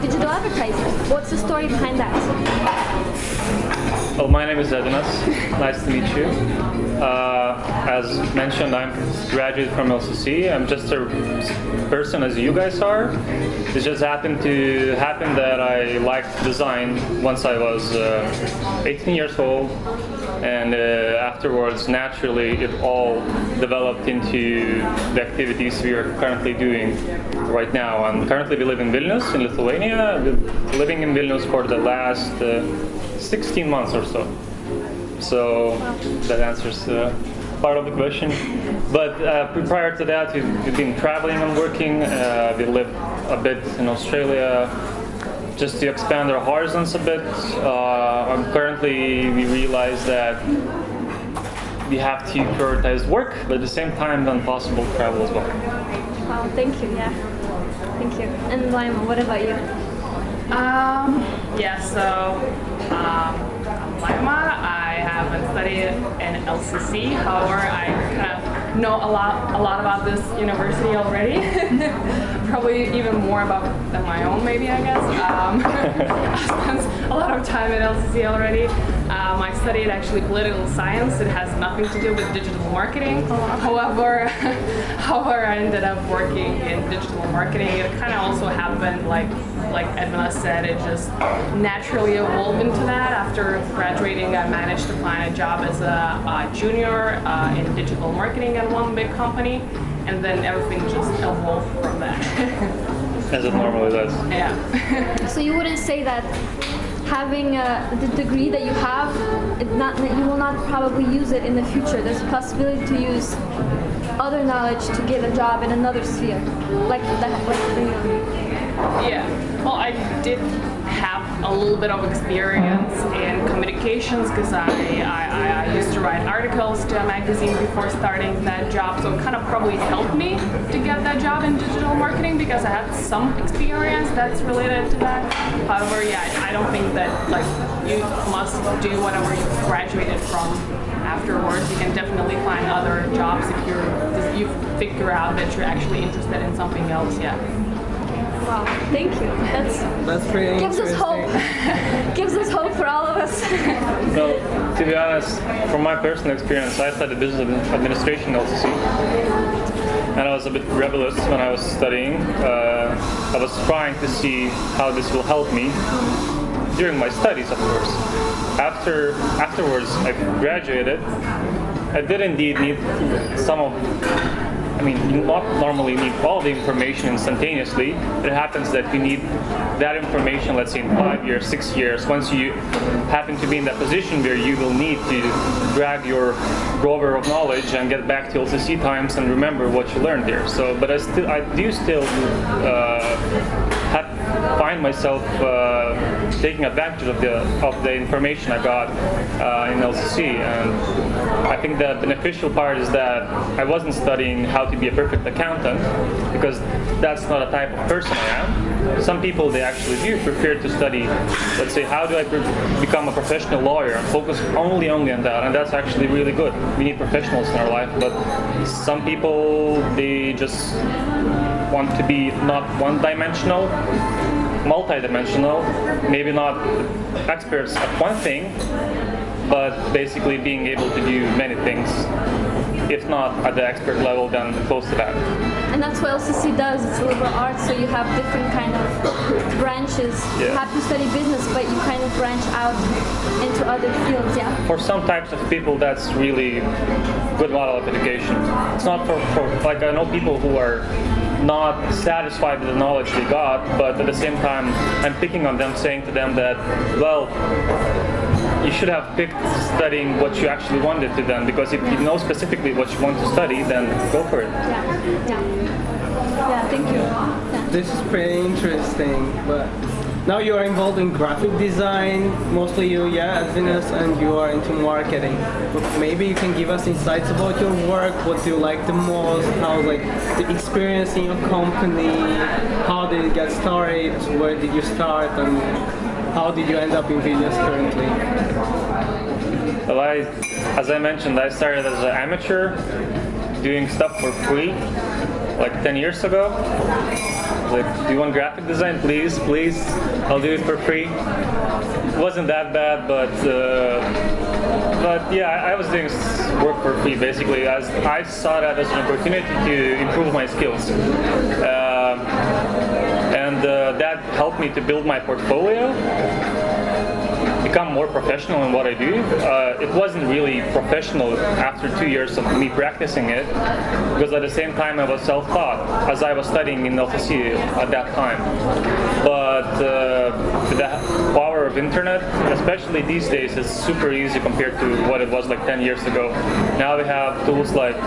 Digital advertising. What's the story behind that? Well, my name is Edvinas. Nice to meet you. As mentioned, I'm graduated from LCC. I'm just a person as you guys are. It just happened that I liked design once I was 18 years old, and afterwards, naturally, it all developed into the activities we are currently doing right now. And currently, we live in Vilnius, in Lithuania. We've been living in Vilnius for the last 16 months or so. So that answers part of the question. But prior to that, we've been traveling and working. We lived a bit in Australia just to expand our horizons a bit. Currently, we realize that we have to prioritize work, but at the same time, when possible, travel as well. Wow, thank you. Yeah, thank you. And Laima, what about you? I'm Laima. I haven't studied in LCC. However, I kind of know a lot about this university already. Probably even more than my own, maybe, I guess. I spent a lot of time at LCC already. I studied actually political science. It has nothing to do with digital marketing. However, I ended up working in digital marketing. It kind of also happened like Edvinas said, it just naturally evolved into that. After graduating, I managed to find a job as a junior in digital marketing at one big company, and then everything just evolved from that. As it normally does. Yeah. So you wouldn't say that having the degree that you have, you will not probably use it in the future. There's a possibility to use other knowledge to get a job in another sphere, like Yeah, well, I did have a little bit of experience in communications because I used to write articles to a magazine before starting that job, so it kind of probably helped me to get that job in digital marketing because I had some experience that's related to that. However, yeah, I don't think that like you must do whatever you graduated from afterwards. You can definitely find other jobs if you figure out that you're actually interested in something else. Yeah. Wow, thank you. That's pretty gives us hope. Gives us hope for all of us. Well, to be honest, from my personal experience, I studied business administration at LCC, and I was a bit rebellious when I was studying. I was trying to see how this will help me during my studies, of course. Afterwards, I graduated. I did indeed need you not normally need all the information instantaneously. It happens that you need that information, let's say in 5 years, 6 years, once you happen to be in that position where you will need to drag your rover of knowledge and get back to LCC times and remember what you learned there. So, but I do still find myself taking advantage of the information I got in LCC, and I think the beneficial part is that I wasn't studying how to be a perfect accountant, because that's not a type of person I am. Some people, they actually do prefer to study, let's say, how do I become a professional lawyer and focus only on that, and that's actually really good. We need professionals in our life, but some people, they just want to be not one-dimensional, multi-dimensional, maybe not experts at one thing, but basically being able to do many things. If not at the expert level, then close to that. And that's what LCC does. It's liberal arts, so you have different kind of branches. Yeah. You have to study business, but you kind of branch out into other fields, yeah? For some types of people, that's really good model of education. It's not for like, I know people who are not satisfied with the knowledge they got, but at the same time, I'm picking on them, saying to them that, well, you should have picked studying what you actually wanted to then, because if you know specifically what you want to study, then go for it. Yeah, thank you. Yeah. This is pretty interesting, but now you are involved in graphic design, mostly you, Edvinas, and you are into marketing. But maybe you can give us insights about your work, what do you like the most, how like the experience in your company, how did it get started, where did you start, and how did you end up in Vilnius currently? Well, as I mentioned, I started as an amateur, doing stuff for free, like 10 years ago. Like, do you want graphic design? Please, I'll do it for free. It wasn't that bad, but yeah, I was doing work for free basically, as I saw that as an opportunity to improve my skills. And that helped me to build my portfolio, become more professional in what I do. It wasn't really professional after 2 years of me practicing it, because at the same time I was self-taught as I was studying in LTC at that time. But with the power of internet, especially these days, it's super easy compared to what it was like 10 years ago. Now we have tools like,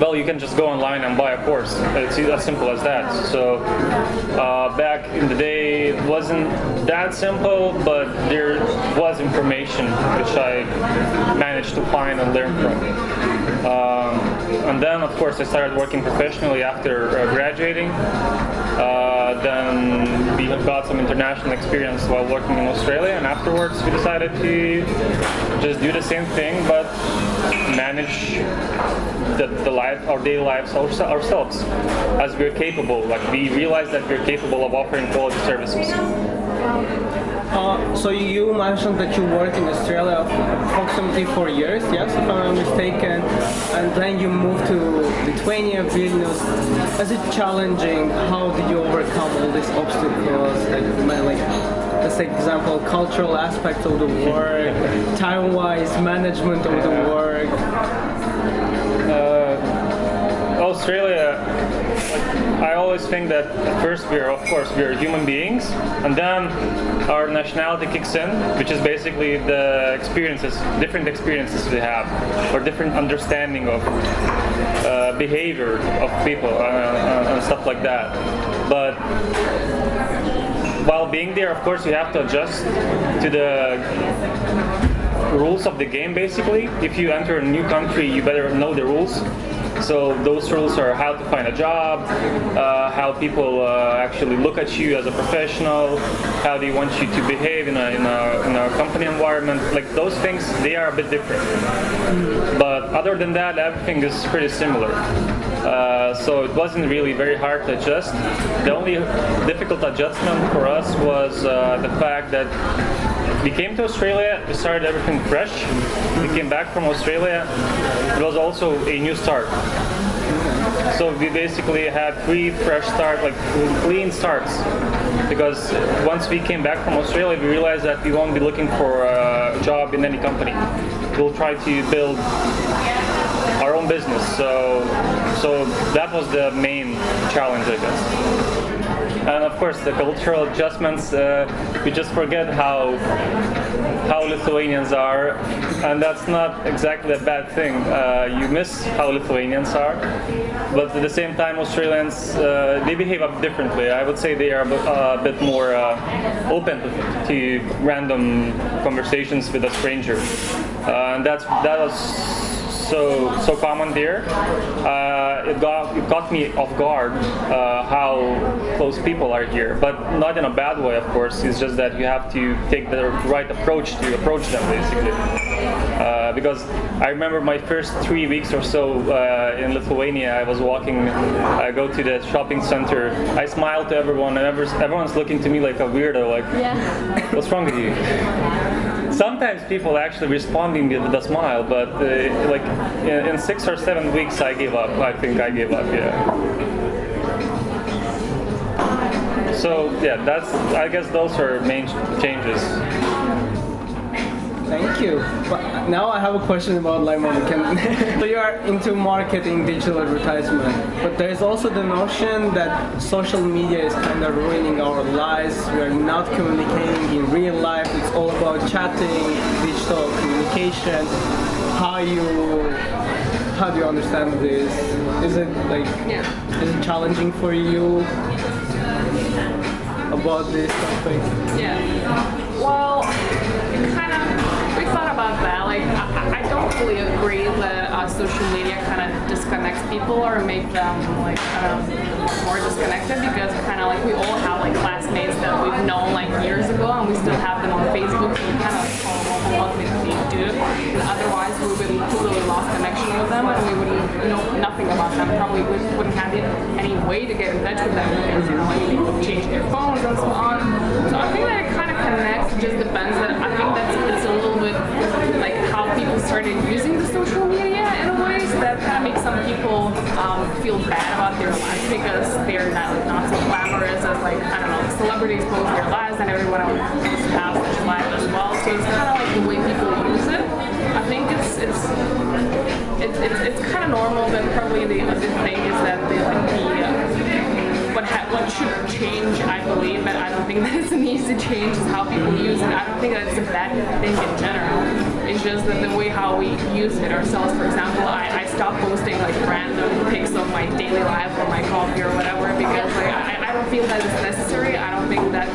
well, you can just go online and buy a course. It's as simple as that. So back in the day, it wasn't that simple, but there was information which I managed to find and learn from. And then, of course, I started working professionally after graduating. Then we got some international experience while working in Australia, and afterwards we decided to just do the same thing, but manage our daily lives ourselves, as we're capable. Like, we realized that we're capable of offering quality services. So you mentioned that you worked in Australia approximately 4 years, yes, if I'm not mistaken, and then you moved to Lithuania, Vilnius. Was it challenging? How did you overcome all these obstacles? Like, let's take example, cultural aspects of the work, time-wise management of the work. Australia, I always think that first we're human beings, and then our nationality kicks in, which is basically the different experiences we have, or different understanding of behavior of people and stuff like that. But while being there, of course, you have to adjust to the rules of the game, basically. If you enter a new country, you better know the rules. So those rules are how to find a job, how people actually look at you as a professional, how they want you to behave in a company environment. Like, those things, they are a bit different. But other than that, everything is pretty similar. So it wasn't really very hard to adjust. The only difficult adjustment for us was the fact that we came to Australia, we started everything fresh. We came back from Australia. It was also a new start. So we basically had 3 fresh starts, like clean starts. Because once we came back from Australia, we realized that we won't be looking for a job in any company. We'll try to build our own business. So that was the main challenge, I guess. And of course, the cultural adjustments, we just forget how Lithuanians are, and that's not exactly a bad thing. You miss how Lithuanians are, but at the same time, Australians, they behave up differently. I would say they are a bit more open to random conversations with a stranger, and that was so common there. It got me off guard how close people are here, but not in a bad way, of course. It's just that you have to take the right approach to approach them, basically. Because I remember my first 3 weeks or so in Lithuania, I was walking, I go to the shopping center, I smile to everyone, and everyone's looking to me like a weirdo, like, what's wrong with you? Sometimes people actually responding with a smile, but like in 6 or 7 weeks I gave up. I think I gave up, yeah. So yeah, I guess those are main changes. Thank you. But now I have a question about Laima. So you are into marketing, digital advertisement, but there's also the notion that social media is kind of ruining our lives. We are not communicating in real life. It's all about chatting, digital communication. How do you understand this? Is it is it challenging for you about this topic? Yeah. Well, we thought about that. Like, I don't fully agree that social media kind of disconnects people or make them like more disconnected, because kind of like we all have like classmates that we've known like years ago and we still have them on Facebook. So we kind of follow what they do. And otherwise, we would totally lost connection with them and we wouldn't know nothing about them. Probably wouldn't have any way to get in touch with them because like people change their phones and so on. So I think that it kind of connects. It just depends. That I think it's a little bit like how people started using the social media in a way, so that kind of makes some people feel bad about their lives because they're not so glamorous as like, I don't know, celebrities post their lives and everyone else has such life as well. So it's kind of like the way people use it. I think it's kind of normal. But probably the other thing is that what should change, I believe, but I don't think that it needs to change, is how people use it. I don't think that it's a bad thing in general. It's just that the way how we use it ourselves. For example, I stopped posting like random pics of my daily life or my coffee or whatever because like, I don't feel that it's necessary. I don't think that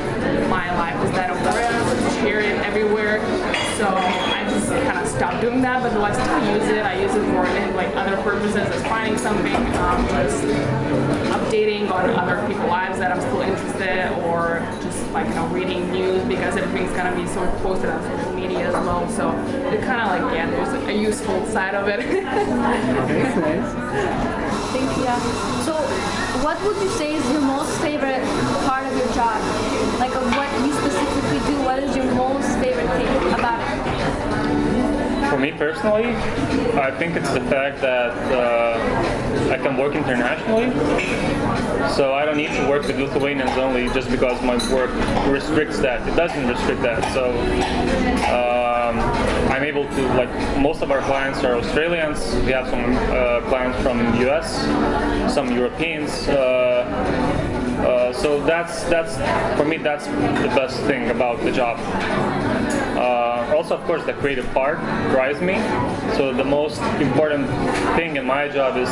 my life is that important to share it everywhere. So I just kind of stopped doing that, but I still use it. I use it for like other purposes, as finding something, just updating on other people's lives that I'm still interested, or just like reading news, because everything's gonna be sort of posted on social media as well. So it kind of like there's a useful side of it. That's nice. Thank you. Yeah. So, what would you say is your most favorite part of your job? Like, what you specifically do? What is your most favorite thing about it? For me personally, I think it's the fact that I can work internationally. So I don't need to work with Lithuanians only just because my work restricts that. It doesn't restrict that. So I'm able to, like, most of our clients are Australians. We have some clients from the US, some Europeans. So that's for me, that's the best thing about the job. Also, of course, the creative part drives me. So the most important thing in my job is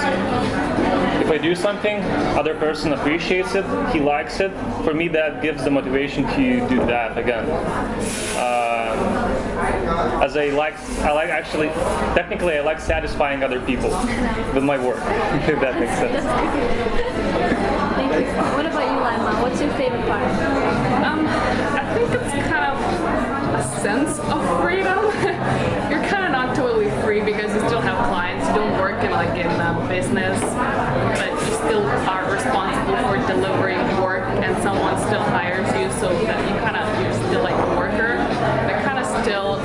if I do something, other person appreciates it, he likes it. For me, that gives the motivation to do that again. As I like actually, technically, I like satisfying other people with my work. If that makes sense. Thank you. What about you, Laima? What's your favorite part? I think it's kind of a sense of freedom. You're kind of not totally free because you still have clients. You don't work in business, but you still are responsible for delivering work, and someone still hires you, so that you're still like a worker. But kind of still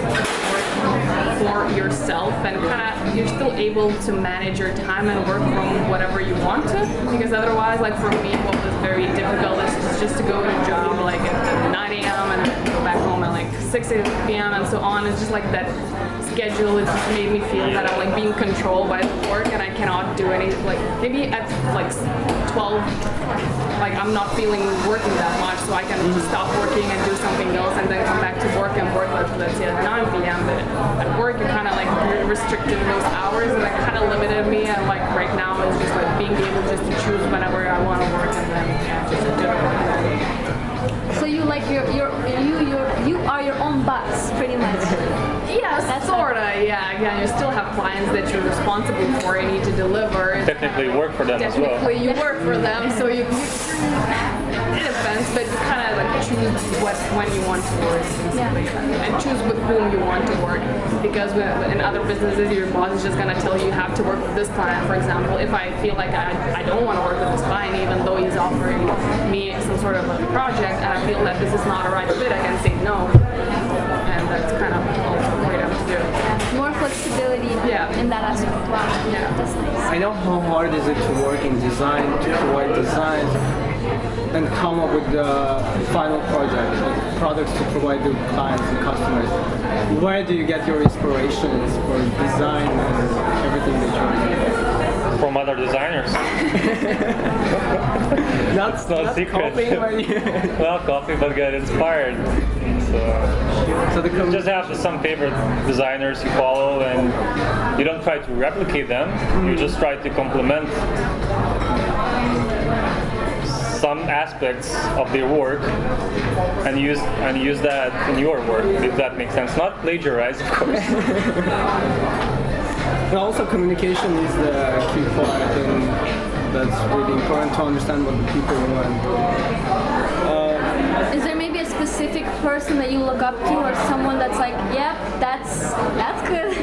for yourself, and you're still able to manage your time and work from whatever you want to, because otherwise, like for me, what was very difficult is just to go to a job like at 9 a.m. and go back home at like 6 p.m. and so on. It's just like that schedule. It just made me feel that I'm like being controlled by the work, and I cannot do anything. Like maybe at like 12, like I'm not feeling working that much, so I can just stop working and do something else, and then come back to work and work like let's say at 9 p.m. But at work, you're kind of like restricted those hours, and that kind of limited me. And like right now, it's just like being able just to choose whenever I want to work, and then just do it. So you like you are your own boss, pretty much. Yeah, sorta. Yeah, again, you still have clients that you're responsible for. You need to deliver. Technically, work for them as well. Technically, you work for them, so you it depends, but you kind of like choose when you want to work, and choose with whom you want to work. Because in other businesses, your boss is just gonna tell you have to work with this client. For example, if I feel like I don't want to work with this client, even though he's offering me some sort of a project, and I feel that this is not a right fit, I can say no, and that's kind of also freedom to do. More flexibility in that aspect. Wow. Yeah. That's nice. I know how hard is it to work in design, to provide designs. and come up with the final project, like products to provide to clients and customers. Where do you get your inspirations for design and everything that you're doing? From other designers. That's no secret. Copying Not copy, but get inspired. So the you just have some favorite designers you follow, and you don't try to replicate them. You just try to complement some aspects of their work and use that in your work, if that makes sense. Not plagiarize, of course. And also communication is the key part, and that's really important to understand what the people want. Is there maybe a specific person that you look up to, or someone that's like, yep, that's good?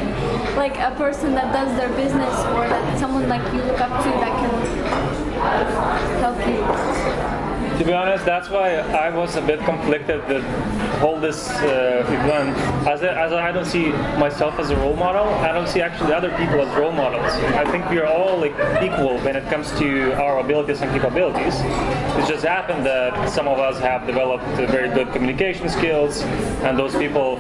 Like a person that does their business, or that someone like you look up to that can help you? To be honest, that's why I was a bit conflicted with all this event. As I don't see myself as a role model, I don't see actually other people as role models. I think we are all like equal when it comes to our abilities and capabilities. It just happened that some of us have developed very good communication skills, and those people,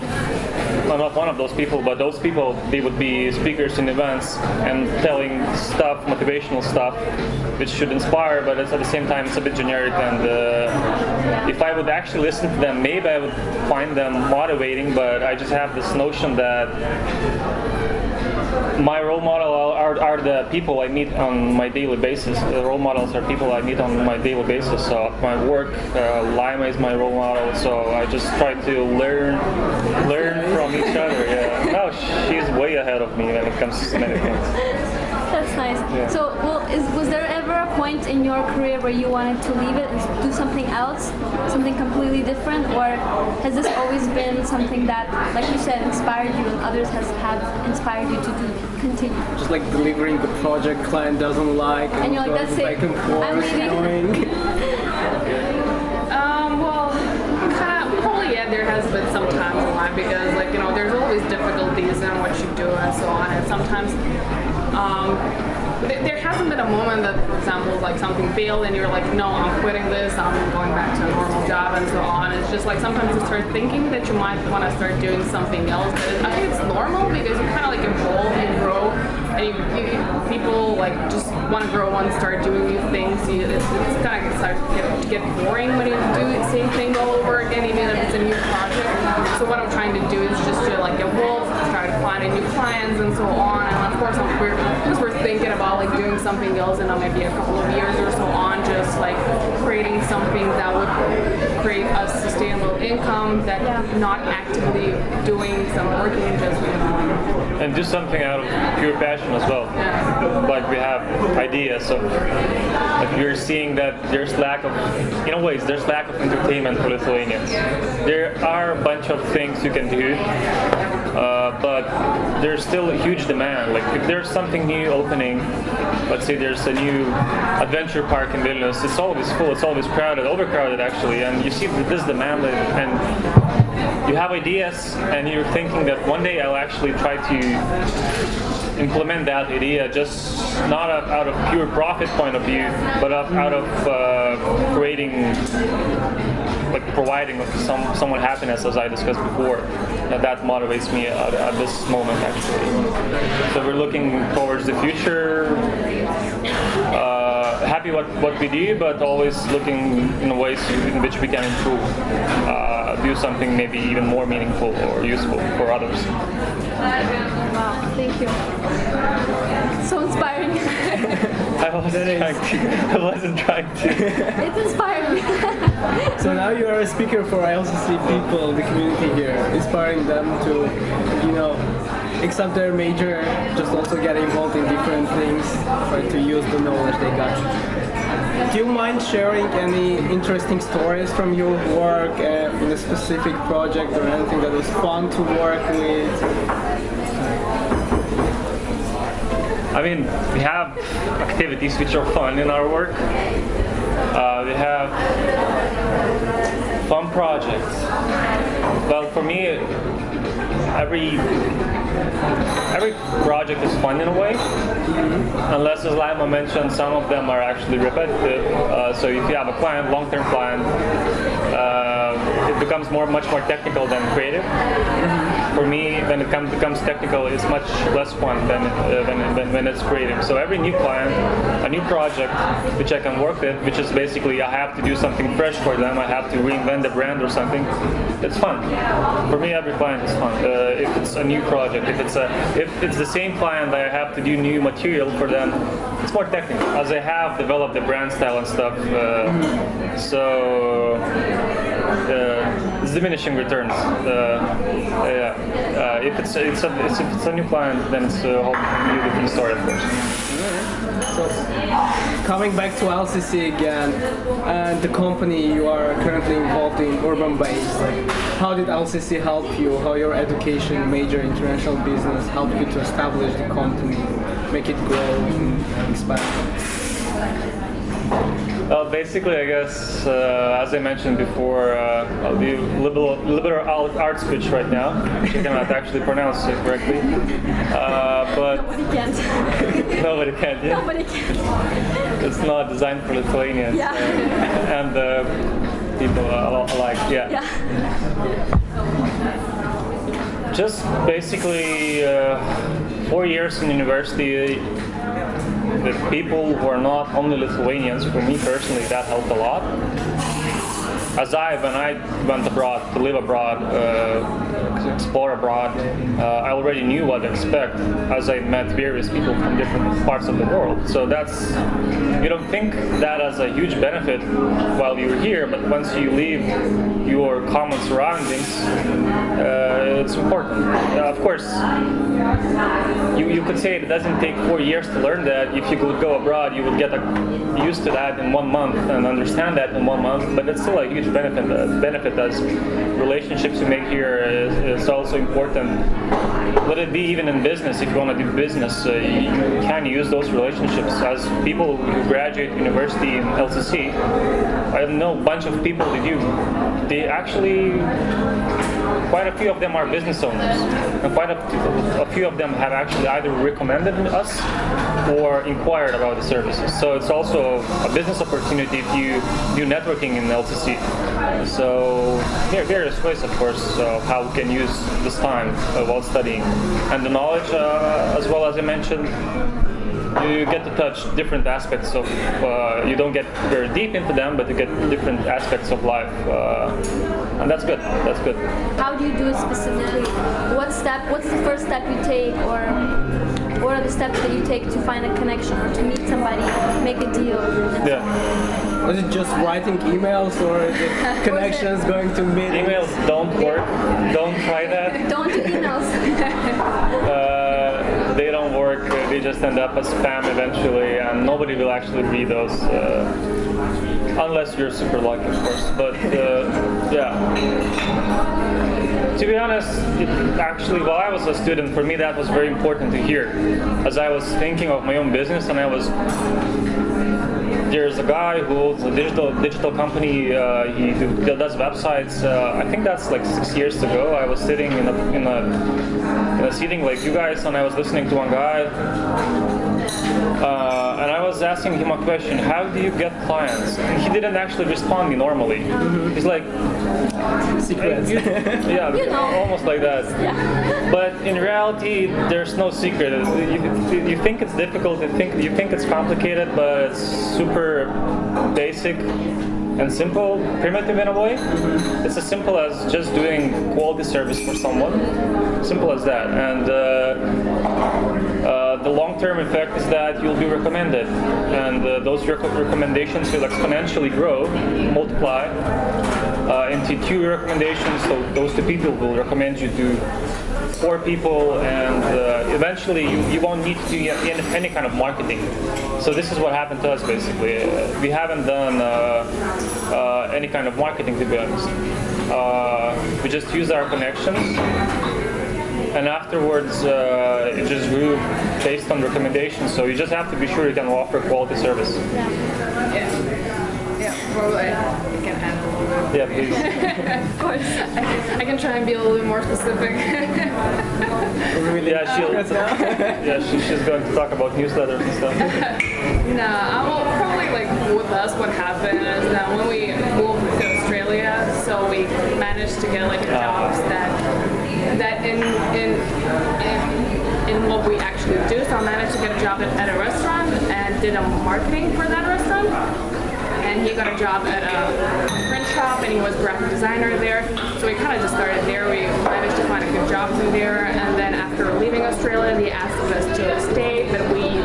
I'm not one of those people, but those people, they would be speakers in events and telling stuff, motivational stuff, which should inspire, but at the same time it's a bit generic, and if I would actually listen to them, maybe I would find them motivating, but I just have this notion that my role model are the people I meet on my daily basis. The role models are people I meet on my daily basis. So at my work, Laima is my role model, so I just try to learn from each other. Yeah. No, she's way ahead of me when it comes to many things. That's nice. Yeah. So, was there ever a point in your career where you wanted to leave it and do something else, something completely different, or has this always been something that, like you said, inspired you and others have inspired you to continue? Just like delivering the project client doesn't like, and you're like, that's it, back and forth, I'm leaving. Well, kind of, probably yeah, there has been some times in life because, like, you know, there's always difficulties in what you do and so on, and sometimes there hasn't been a moment that, for example, like something failed and you're like, no, I'm quitting this, I'm going back to a normal job and so on. It's just like sometimes you start thinking that you might want to start doing something else. But I think it's normal because you kind of like evolve, you grow, and people like just want to grow and start doing new things. It's kind of start to get boring when you do the same thing all over again, even if it's a new project. So what I'm trying to do is just to like evolve, try to find new clients and so on. And of course, we're thinking about like doing something else in maybe a couple of years or so on, just like creating something that would create a sustainable income that not actively doing some working, just and do something out of pure passion as well. Yeah. Like we have ideas of, like you're seeing that there's lack of, in ways, there's lack of entertainment for Lithuanians. There are a bunch of things you can do, but there's still a huge demand. Like if there's something new opening, let's say there's a new adventure park in Vilnius, it's always full, it's always crowded, overcrowded actually, and you see this demand, and you have ideas and you're thinking that one day I'll actually try to implement that idea, just not out of pure profit point of view, but out of creating, like providing someone happiness, as I discussed before. That motivates me at this moment actually. So we're looking towards the future, happy what we do, but always looking in ways in which we can improve, do something maybe even more meaningful or useful for others. Wow, thank you. So inspiring. I wasn't trying to. It's inspiring. So now you are a speaker for LCC people, the community here, inspiring them to, accept their major, just also get involved in different things, try to use the knowledge they got. Do you mind sharing any interesting stories from your work in a specific project or anything that was fun to work with? I mean, we have activities which are fun in our work. We have fun projects. Well, for me, every project project is fun in a way. Unless, as Laima mentioned, some of them are actually repetitive. So if you have a client, long-term client, it becomes much more technical than creative. For me, when it becomes technical, it's much less fun than when it's creative. So every new client, a new project which I can work with, which is basically I have to do something fresh for them, I have to reinvent the brand or something, it's fun. For me, every client is fun. If it's a new project, if it's the same client that I have to do new material for them, it's more technical, as I have developed the brand style and stuff. It's diminishing returns. If it's a new client, then it's a whole new different story, of course. So, coming back to LCC again, and the company you are currently involved in, urban base. Like, how did LCC help you? How your education, major international business helped you to establish the company, make it grow and expand? Basically, I guess, as I mentioned before, I'll do liberal arts speech right now, which I cannot actually pronounce it correctly. But Nobody can. nobody can. Yeah? Nobody can. It's not designed for Lithuanians and people alike. Yeah. Just basically 4 years in university. With people who are not only Lithuanians, for me personally, that helped a lot. When I went abroad, to live abroad, explore abroad, I already knew what to expect as I met various people from different parts of the world. So you don't think that as a huge benefit while you're here, but once you leave your common surroundings, it's important. Of course, you could say it doesn't take 4 years to learn that. If you could go abroad, you would get used to that in 1 month and understand that in 1 month, but it's still a huge benefit as relationships you make here is also important. Let it be even in business. If you want to do business, you can use those relationships. As people who graduate university in LCC, I know a bunch of people they actually, quite a few of them are business owners, and quite a few of them have actually either recommended us or inquired about the services. So it's also a business opportunity if you do networking in LCC. So there are various ways, of course, how we can use this time while studying. And the knowledge, as well as I mentioned, you get to touch different aspects of, you don't get very deep into them, but you get different aspects of life. And that's good. That's good. How do you do it specifically? What's the first step you take, or what are the steps that you take to find a connection or to meet somebody, make a deal? Yeah. Was it just writing emails, or is it connections, going to meetings? Emails don't work. Don't try that. Don't do emails. They don't work. They just end up as spam eventually, and nobody will actually read those. Unless you're super lucky, of course. But to be honest, actually, while I was a student, for me that was very important to hear. As I was thinking of my own business, and there's a guy who owns a digital company. He does websites. I think that's like 6 years ago. I was sitting in a seating like you guys, and I was listening to one guy. And I was asking him a question: how do you get clients? And he didn't actually respond me normally. He's like, Secrets. Almost like that. Yeah. But in reality, there's no secret. You think it's difficult, you think it's complicated, but it's super basic and simple, primitive in a way. It's as simple as just doing quality service for someone. Simple as that. And the long-term effect is that you'll be recommended, and those recommendations will exponentially grow, multiply into 2 recommendations. So those 2 people will recommend you to 4 people, and eventually you won't need to do any kind of marketing. So this is what happened to us basically. We haven't done any kind of marketing, to be honest. We just use our connections, and afterwards it just grew based on recommendations. So you just have to be sure you can offer quality service. Yeah. Probably I can add a little bit. Yeah, please. Of course. I can try and be a little bit more specific. Really? She's going to talk about newsletters and stuff. Well, probably like with us, what happened is that when we moved to Australia, so we managed to get like jobs that in what we actually do. So I managed to get a job at a restaurant and did a marketing for that restaurant. And he got a job at a print shop, and he was graphic designer there. So we kind of just started there. We managed to find a good job in there, and then after leaving Australia, they asked us to stay, but we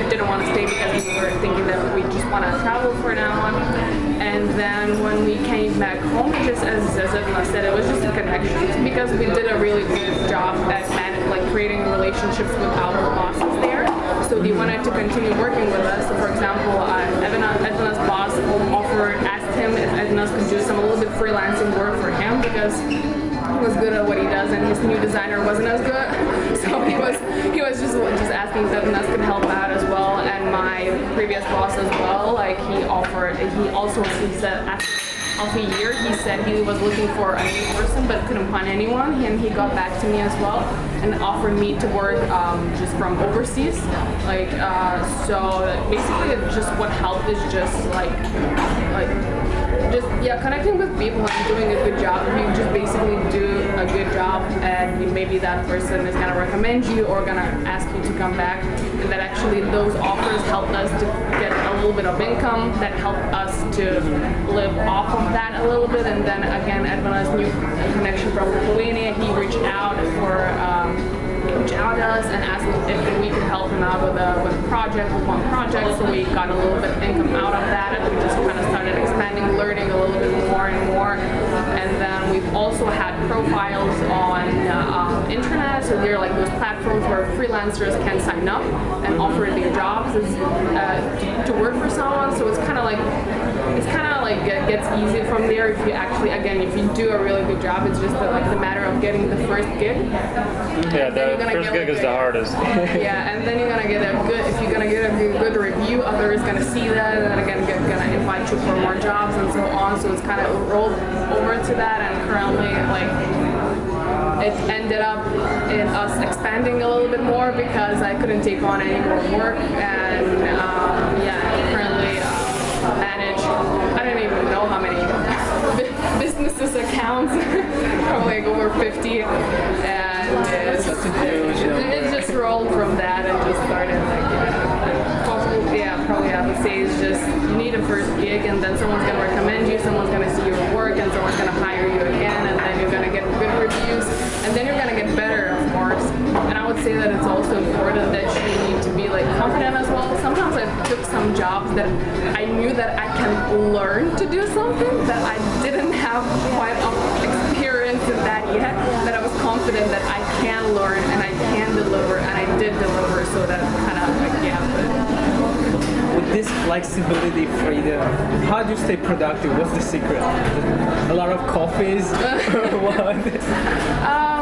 didn't want to stay because we were thinking that we just want to travel for now on. And then when we came back home, just as Edvina said, it was just a connection because we did a really good job at creating relationships with our bosses there. So they wanted to continue working with us. So for example, Edvina's boss asked him if Edvinas could do a little bit freelancing work for him because he was good at what he does and his new designer wasn't as good. So he was just asking if Edvinas could help out as well. And my previous boss as well, he said after a year, he said he was looking for a new person but couldn't find anyone, and he got back to me as well and offered me to work just from overseas. So basically, just what helped is just connecting with people and doing a good job. You just basically do a good job, and maybe that person is gonna recommend you or gonna ask you to come back. And that actually those offers helped us to get a little bit of income that helped us to live off of that a little bit. And then again, Edvina's new connection from Lithuania, he reached out to us and asked if we could help him out with one project. So we got a little bit of income out of that, and we just kind of started expanding, learning a little bit more and more. And then we've also had profiles on internet, so they're like those platforms where freelancers can sign up and offer their jobs to work for someone. So it's kind of like it gets easy from there if you actually, again, if you do a really good job. It's just the matter of getting the first gig. Yeah, the first gig is the hardest. Yeah, and then you're gonna get if you're gonna get a good review, others gonna see that, and then again gonna invite you for more jobs and so on. So it's kind of rolled over to that, and currently it ended up in us expanding a little bit more because I couldn't take on any more work, and currently manage, I don't even know how many businesses accounts, probably like over 50, and it just rolled from that and just started probably I would say it's just you need a first gig, and then someone's going to recommend you, someone's going to see your work, and someone's going to hire you again, and then you're going to get good reviews, and then you're going to get better, of course. And I would say that it's also important that you need to be confident as well. Sometimes I took some jobs that I knew that I can learn to do something that I didn't have quite experience in that yet, that I was confident that I can learn and I can deliver, and I did deliver, so that kind of With this flexibility, freedom, how do you stay productive? What's the secret? A lot of coffees? What? Too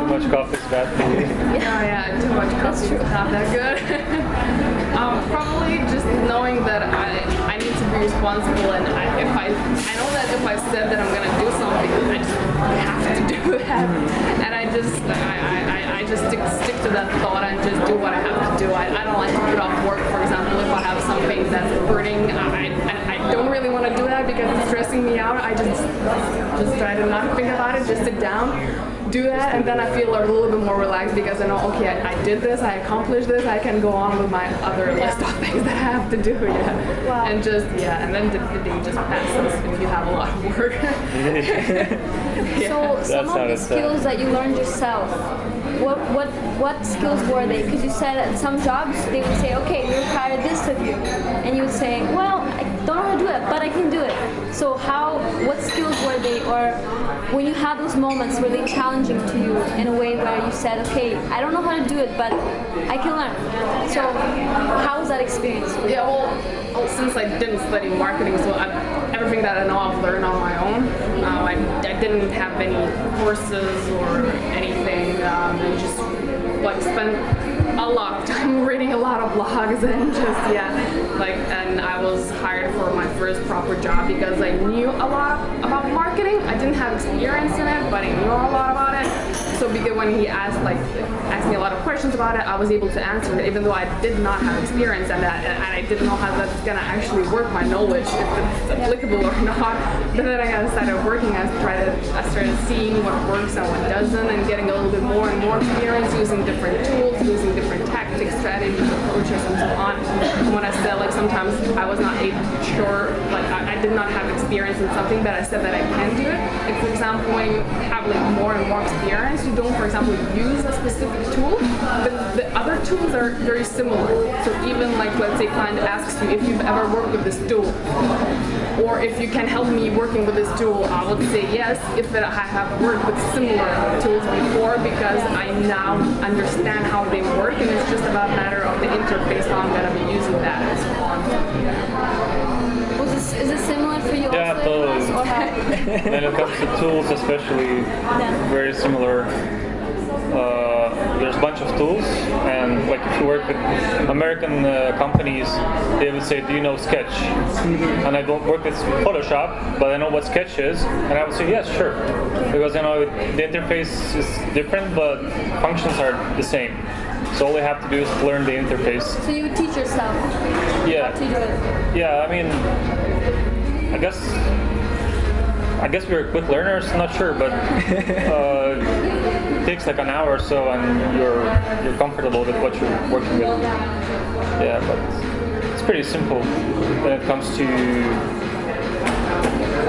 much coffee is bad for you. Too much coffee is not that good. Probably just knowing that I need to be responsible, and I know that if I said that I'm going to do something, I just have to do that. And I just stick to that thought and just do what I have to do. I don't like to put off work, for example, if I have something that's burning. I don't really want to do that because it's stressing me out. I just try to not think about it, just sit down, do that, and then I feel a little bit more relaxed because I know, okay, I did this, I accomplished this, I can go on with my other list of things that I have to do. Wow. And and then the day just passes if you have a lot of work. So some of the skills that you learned yourself, what skills were they? Because you said at some jobs they would say, okay, we require this of you, and you would say, well, I don't know how to do it, but I can do it. So what skills were they, or when you have those moments, were they challenging to you in a way where you said, okay, I don't know how to do it, but I can learn. So how was that experience for you? Well, since I didn't study marketing, so everything that I know I've learned on my own. I didn't have any courses or anything, and just spent a lot of time reading a lot of blogs and just and I was hired for my first proper job because I knew a lot about marketing. I didn't have experience in it, but I knew a lot about it. So because when he asked me a lot of questions about it, I was able to answer it, even though I did not have experience in that, and I didn't know how that's gonna actually work, my knowledge, if it's applicable or not. But then I started working, I started seeing what works and what doesn't, and getting a little bit more and more experience using different tools, using different tactics, strategies, approaches, and so on. And when I said sometimes I was not sure, I did not have experience in something, but I said that I can do it. Like for example, when you have more and more experience, you don't, for example, use a specific tool, but the other tools are very similar. So even let's say client asks you if you've ever worked with this tool, or if you can help me working with this tool, I would say yes, if I have worked with similar tools before, because I now understand how they work, and it's just about a matter of the interface, how I'm going to be using that and so on. Is it similar for you Yeah, also? totally. Or how? When it comes to tools, especially, very similar. There's a bunch of tools, and if you work with American companies, they would say, do you know Sketch? And I don't work with Photoshop, but I know what Sketch is, and I would say, yes, sure. Because the interface is different, but functions are the same. So all you have to do is learn the interface. So you would teach yourself Yeah. how to do it? Yeah, I mean, I guess we're quick learners, not sure, but it takes an hour or so, and you're comfortable with what you're working with. Yeah, but it's pretty simple when it comes to,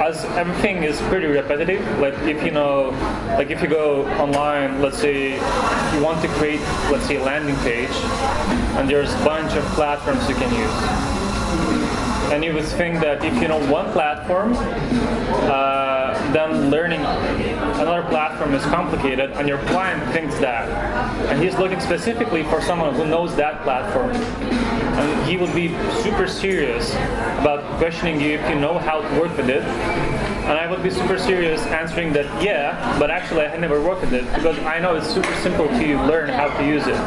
as everything is pretty repetitive. If you go online, let's say you want to create, let's say, a landing page, and there's a bunch of platforms you can use. And you would think that if you know one platform, then learning another platform is complicated, and your client thinks that. And he's looking specifically for someone who knows that platform. And he will be super serious about questioning you if you know how to work with it. And I would be super serious answering that, yeah, but actually I never worked with it, because I know it's super simple to learn how to use it.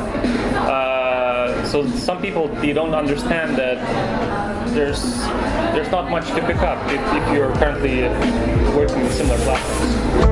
So some people, they don't understand that there's not much to pick up if you're currently working with similar platforms.